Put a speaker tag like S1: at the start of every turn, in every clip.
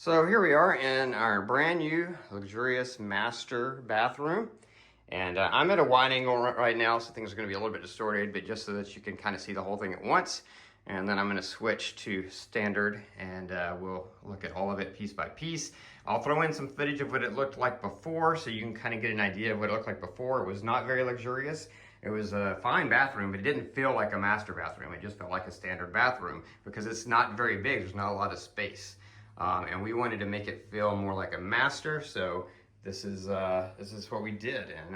S1: So here we are in our brand new luxurious master bathroom. And I'm at a wide angle right now, so things are going to be a little bit distorted, but just so that you can kind of see the whole thing at once. And then I'm going to switch to standard, and we'll look at all of it piece by piece. I'll throw in some footage of what it looked like before, so you can kind of get an idea of what it looked like before. It was not very luxurious. It was a fine bathroom, but it didn't feel like a master bathroom. It just felt like a standard bathroom because it's not very big. There's not a lot of space. And we wanted to make it feel more like a master, so this is what we did. And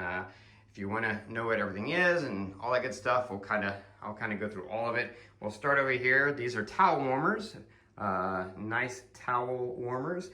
S1: if you want to know what everything is and all that good stuff, I'll kind of go through all of it. We'll start over here. These are towel warmers, nice towel warmers,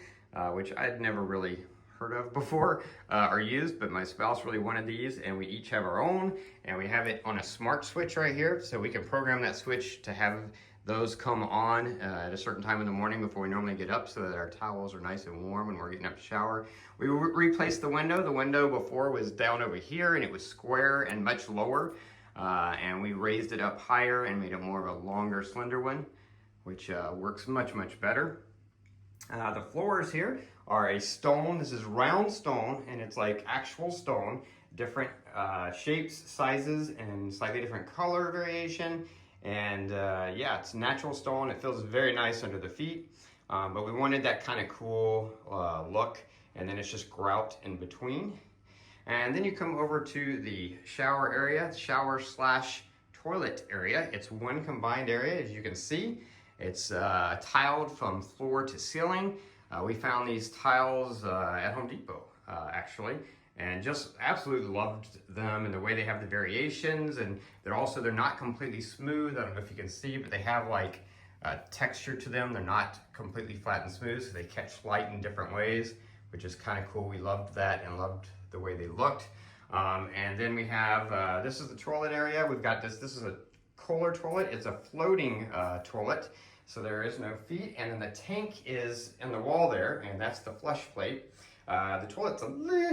S1: which I'd never really heard of before or used, but my spouse really wanted these, and we each have our own, and we have it on a smart switch right here, so we can program that switch to have those come on at a certain time in the morning before we normally get up, so that our towels are nice and warm when we're getting up to shower. We replaced the window. The window before was down over here, and it was square and much lower, and we raised it up higher and made it more of a longer, slender one, which works much better. The floors here are a stone. This is round stone, and it's like actual stone, different shapes, sizes, and slightly different color variation. And yeah, it's natural stone. It feels very nice under the feet, but we wanted that kind of cool look, and then it's just grout in between. And then you come over to the shower area, shower/toilet area. It's one combined area, as you can see. It's tiled from floor to ceiling. We found these tiles at Home Depot, actually, and just absolutely loved them and the way they have the variations, and they're not completely smooth. I don't know if you can see, but they have like texture to them. They're not completely flat and smooth, so they catch light in different ways, which is kind of cool. We loved that and loved the way they looked. And then we have, this is the toilet area. We've got this is a Kohler toilet. It's a floating toilet, so there is no feet, and then the tank is in the wall there, and that's the flush plate. The toilet's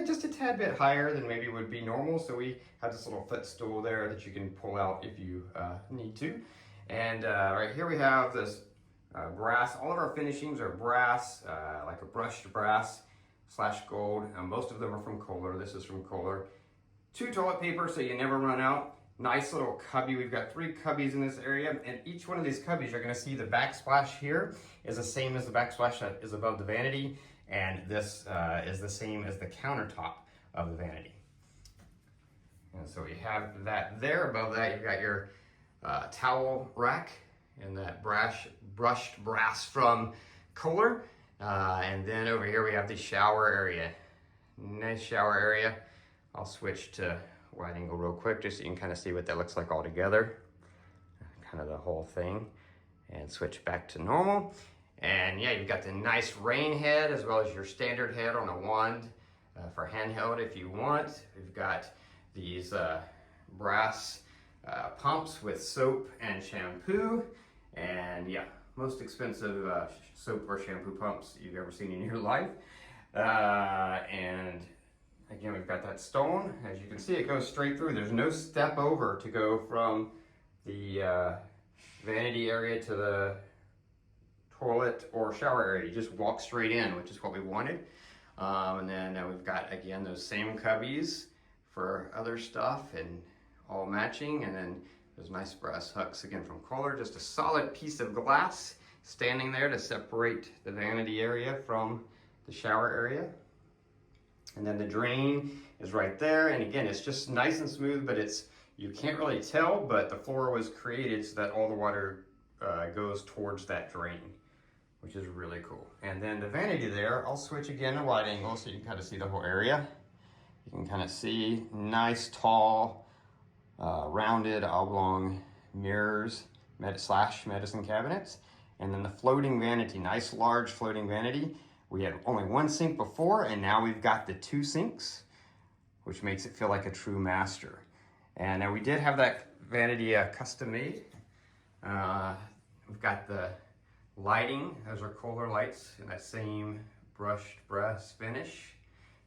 S1: just a tad bit higher than maybe would be normal, so we have this little footstool there that you can pull out if you need to. And right here we have this brass. All of our finishings are brass, like a brushed brass / gold. Most of them are from Kohler. This is from Kohler. 2 toilet paper, so you never run out. Nice little cubby. We've got 3 cubbies in this area, and each one of these cubbies, you're going to see the backsplash here is the same as the backsplash that is above the vanity, and this is the same as the countertop of the vanity. And so we have that there. Above that, you've got your towel rack and that brushed brass from Kohler. And then over here we have the shower area. Nice shower area. I'll switch to wide angle real quick just so you can kind of see what that looks like all together. Kind of the whole thing. And switch back to normal. And yeah, you've got the nice rain head as well as your standard head on a wand for handheld if you want. We've got these brass pumps with soap and shampoo. And yeah, most expensive soap or shampoo pumps you've ever seen in your life. And again, we've got that stone. As you can see, it goes straight through. There's no step over to go from the vanity area to the toilet or shower area. You just walk straight in, which is what we wanted. And then we've got, again, those same cubbies for other stuff and all matching. And then those nice brass hooks, again, from Kohler. Just a solid piece of glass standing there to separate the vanity area from the shower area. And then the drain is right there. And again, it's just nice and smooth, but you can't really tell, but the floor was created so that all the water goes towards that drain, which is really cool. And then the vanity there, I'll switch again to wide angle so you can kind of see the whole area. You can kind of see nice, tall, rounded, oblong mirrors / medicine cabinets. And then the floating vanity, nice large floating vanity. We had only 1 sink before, and now we've got the 2 sinks, which makes it feel like a true master. And we did have that vanity custom made. We've got the lighting. Those are Kohler lights in that same brushed brass finish.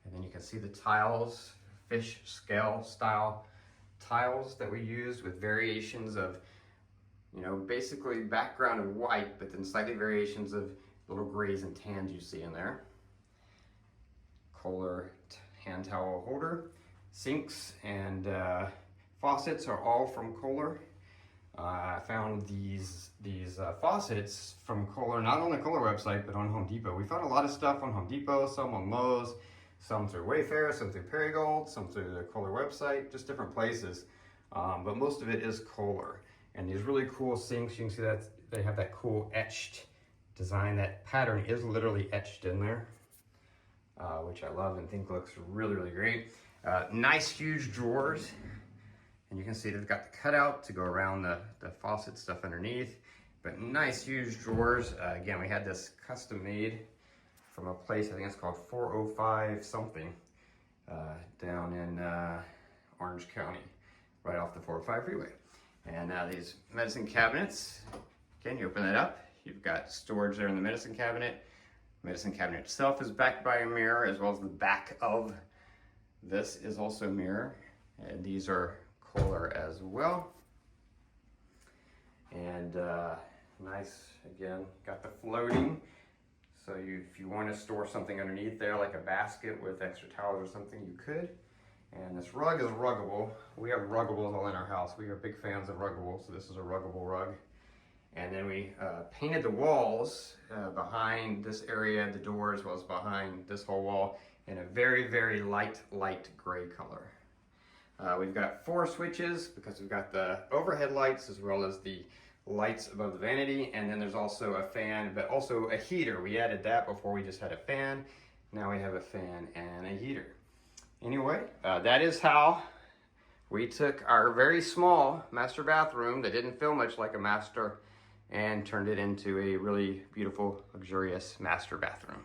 S1: And then you can see the tiles, fish scale style tiles that we used with variations of, basically background of white, but then slightly variations of little grays and tans you see in there. Kohler hand towel holder. Sinks and faucets are all from Kohler. I found these faucets from Kohler, not on the Kohler website, but on Home Depot. We found a lot of stuff on Home Depot, some on Lowe's, some through Wayfair, some through Perigold, some through the Kohler website, just different places. But most of it is Kohler. And these really cool sinks, you can see that they have that cool etched design. That pattern is literally etched in there, which I love and think looks really, really great. Nice huge drawers. And you can see they've got the cutout to go around the faucet stuff underneath, but nice huge drawers. Again, we had this custom made from a place, I think it's called 405 something, down in Orange County, right off the 405 freeway. And these medicine cabinets, again, you open that up, you've got storage there in the medicine cabinet. Medicine cabinet itself is backed by a mirror, as well as the back of this is also a mirror. And these are Kohler as well. And nice, again, got the floating. So if you want to store something underneath there, like a basket with extra towels or something, you could. And this rug is ruggable. We have ruggables all in our house. We are big fans of ruggables, so this is a ruggable rug. And then we painted the walls behind this area, the door, as well as behind this whole wall, in a very, very light gray color. We've got 4 switches because we've got the overhead lights as well as the lights above the vanity, and then there's also a fan, but also a heater. We added that before. We just had a fan. Now we have a fan and a heater. Anyway, that is how we took our very small master bathroom that didn't feel much like a master and turned it into a really beautiful, luxurious master bathroom.